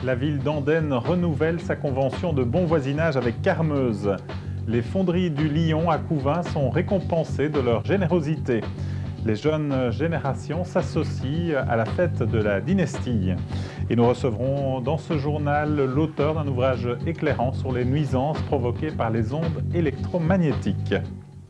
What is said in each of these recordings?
La ville d'Andenne renouvelle sa convention de bon voisinage avec Carmeuse. Les fonderies du Lion à Couvin sont récompensées de leur générosité. Les jeunes générations s'associent à la fête de la dynastie. Et nous recevrons dans ce journal l'auteur d'un ouvrage éclairant sur les nuisances provoquées par les ondes électromagnétiques.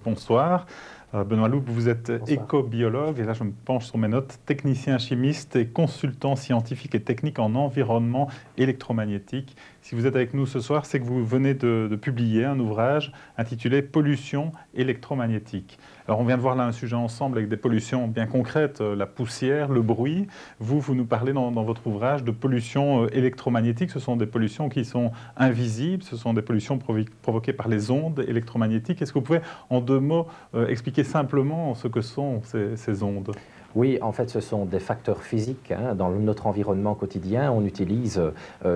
Bonsoir. Benoît Loup, vous êtes écobiologue, et là je me penche sur mes notes, technicien chimiste et consultant scientifique et technique en environnement électromagnétique. Si vous êtes avec nous ce soir, c'est que vous venez de publier un ouvrage intitulé « Pollution électromagnétique ». Alors on vient de voir là un sujet ensemble avec des pollutions bien concrètes, la poussière, le bruit. Vous nous parlez dans votre ouvrage de pollution électromagnétique. Ce sont des pollutions qui sont invisibles, ce sont des pollutions provoquées par les ondes électromagnétiques. Est-ce que vous pouvez en 2 mots expliquer simplement ce que sont ces ondes ? Oui, en fait, ce sont des facteurs physiques. Dans notre environnement quotidien, on utilise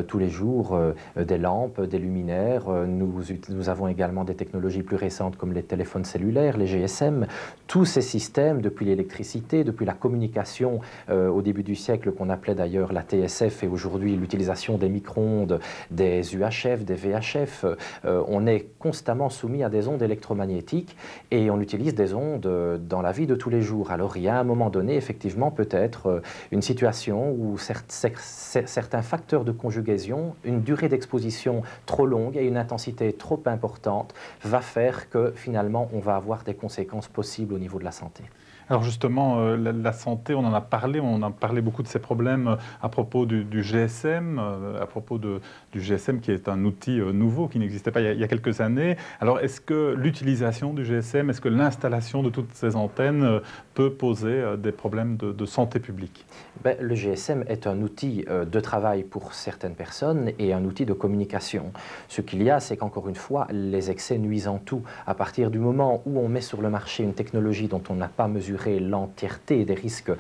tous les jours des lampes, des luminaires. Nous avons également des technologies plus récentes comme les téléphones cellulaires, les GSM. Tous ces systèmes, depuis l'électricité, depuis la communication au début du siècle, qu'on appelait d'ailleurs la TSF, et aujourd'hui l'utilisation des micro-ondes, des UHF, des VHF, on est constamment soumis à des ondes électromagnétiques et on utilise des ondes dans la vie de tous les jours. Alors, il y a un moment donné, effectivement, peut-être une situation où certains facteurs de conjugaison, une durée d'exposition trop longue et une intensité trop importante va faire que finalement on va avoir des conséquences possibles au niveau de la santé. Alors justement, la santé, on en a parlé beaucoup de ces problèmes à propos du GSM, à propos du GSM qui est un outil nouveau, qui n'existait pas il y a quelques années. Alors est-ce que l'utilisation du GSM, est-ce que l'installation de toutes ces antennes peut poser des problèmes de santé publique ? Le GSM est un outil de travail pour certaines personnes et un outil de communication. Ce qu'il y a, c'est qu'encore une fois, les excès nuisent en tout. À partir du moment où on met sur le marché une technologie dont on n'a pas mesuré l'entièreté des risques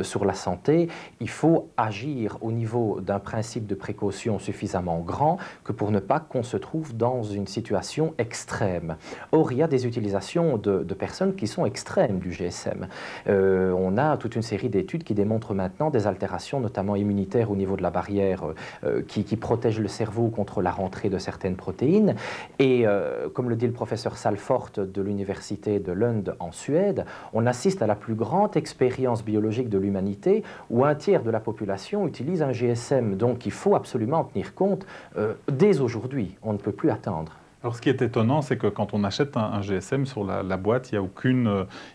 sur la santé, il faut agir au niveau d'un principe de précaution suffisamment grand que pour ne pas qu'on se trouve dans une situation extrême. Or, il y a des utilisations de personnes qui sont extrêmes du GSM. On a toute une série d'études qui démontrent maintenant des altérations, notamment immunitaires au niveau de la barrière qui protège le cerveau contre la rentrée de certaines protéines. Et comme le dit le professeur Salfort de l'université de Lund en Suède, on assiste à la plus grande expérience biologique de l'humanité où 1/3 de la population utilise un GSM. Donc il faut absolument en tenir compte dès aujourd'hui. On ne peut plus attendre. Alors ce qui est étonnant, c'est que quand on achète un GSM sur la boîte, il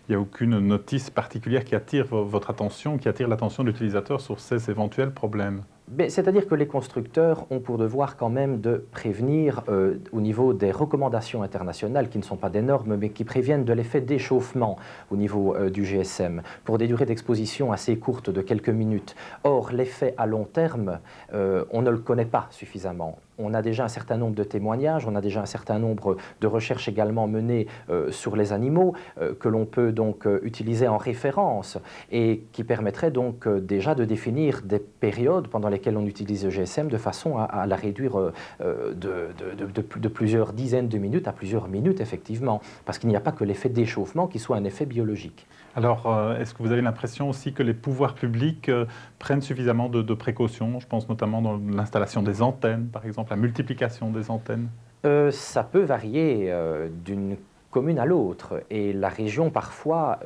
n'y a aucune notice particulière qui attire votre attention, qui attire l'attention de l'utilisateur sur ces éventuels problèmes. C'est-à-dire que les constructeurs ont pour devoir quand même de prévenir au niveau des recommandations internationales, qui ne sont pas des normes, mais qui préviennent de l'effet d'échauffement au niveau du GSM, pour des durées d'exposition assez courtes de quelques minutes. Or, l'effet à long terme, on ne le connaît pas suffisamment. On a déjà un certain nombre de témoignages, on a déjà un certain nombre de recherches également menées sur les animaux que l'on peut donc utiliser en référence et qui permettraient donc déjà de définir des périodes pendant lesquelles on utilise le GSM de façon à la réduire de plusieurs dizaines de minutes à plusieurs minutes, effectivement, parce qu'il n'y a pas que l'effet d'échauffement qui soit un effet biologique. Alors, est-ce que vous avez l'impression aussi que les pouvoirs publics prennent suffisamment de précautions ? Je pense notamment dans l'installation des antennes, par exemple, la multiplication des antennes. Ça peut varier d'une commune à l'autre, et la région parfois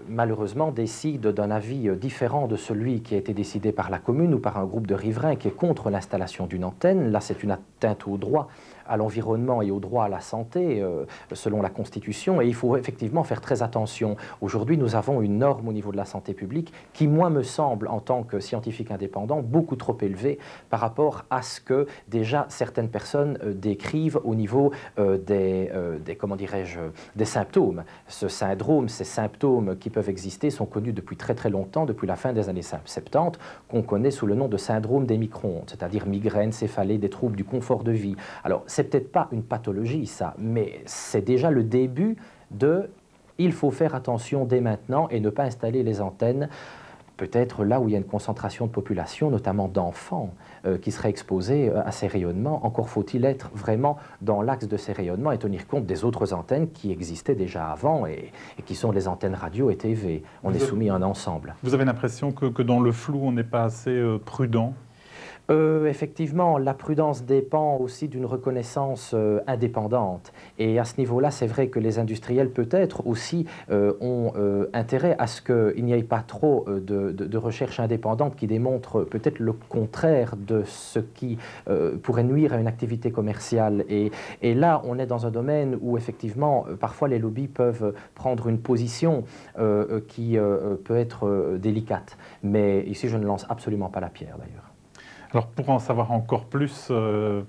malheureusement décide d'un avis différent de celui qui a été décidé par la commune ou par un groupe de riverains qui est contre l'installation d'une antenne. Là, c'est une atteinte au droit à l'environnement et au droit à la santé selon la Constitution, et il faut effectivement faire très attention. Aujourd'hui, nous avons une norme au niveau de la santé publique qui, moi, me semble, en tant que scientifique indépendant, beaucoup trop élevée par rapport à ce que déjà certaines personnes décrivent au niveau comment dirais-je, des symptômes. Ce syndrome, ces symptômes qui peuvent exister sont connus depuis très très longtemps, depuis la fin des années 70, qu'on connaît sous le nom de syndrome des micro-ondes, c'est-à-dire migraine, céphalée, des troubles du confort de vie. Alors, c'est peut-être pas une pathologie, ça, mais c'est déjà le début de « il faut faire attention dès maintenant et ne pas installer les antennes ». Peut-être là où il y a une concentration de population, notamment d'enfants, qui seraient exposés à ces rayonnements. Encore faut-il être vraiment dans l'axe de ces rayonnements et tenir compte des autres antennes qui existaient déjà avant et qui sont les antennes radio et TV. On est soumis à un ensemble. Vous avez l'impression que dans le flou, on n'est pas assez prudent ? Effectivement, la prudence dépend aussi d'une reconnaissance indépendante. Et à ce niveau-là, c'est vrai que les industriels, peut-être aussi, ont intérêt à ce qu'il n'y ait pas trop de recherche indépendante qui démontre peut-être le contraire de ce qui pourrait nuire à une activité commerciale. Et là, on est dans un domaine où, effectivement, parfois les lobbies peuvent prendre une position qui peut être délicate. Mais ici, je ne lance absolument pas la pierre, d'ailleurs. Alors pour en savoir encore plus,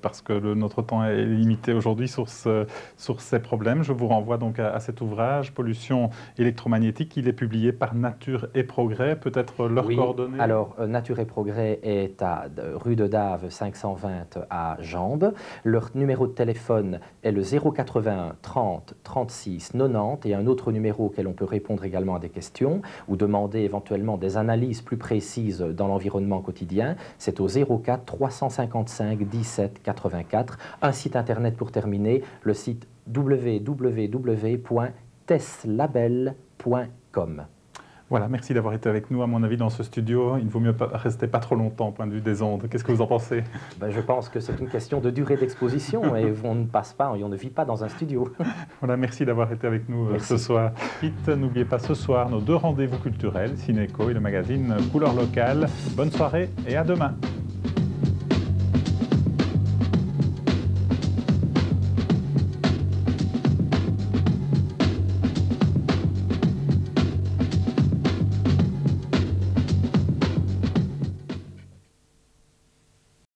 parce que notre temps est limité aujourd'hui sur ces problèmes, je vous renvoie donc à cet ouvrage, Pollution électromagnétique. Il est publié par Nature et Progrès, peut-être leurs coordonnées? Alors Nature et Progrès est à rue de Dave 520 à Jambes. Leur numéro de téléphone est le 081 30 36 90 et un autre numéro auquel on peut répondre également à des questions ou demander éventuellement des analyses plus précises dans l'environnement quotidien. C'est au 04 355 17 84. Un site internet pour terminer, le site www.testlabel.com. Voilà, merci d'avoir été avec nous. À mon avis, dans ce studio, il ne vaut mieux rester pas trop longtemps au point de vue des ondes. Qu'est-ce que vous en pensez? Je pense que c'est une question de durée d'exposition et on ne passe pas, on ne vit pas dans un studio. Voilà, merci d'avoir été avec nous ce soir. N'oubliez pas ce soir nos 2 rendez-vous culturels, Cinéco et le magazine Couleur Locale. Bonne soirée et à demain.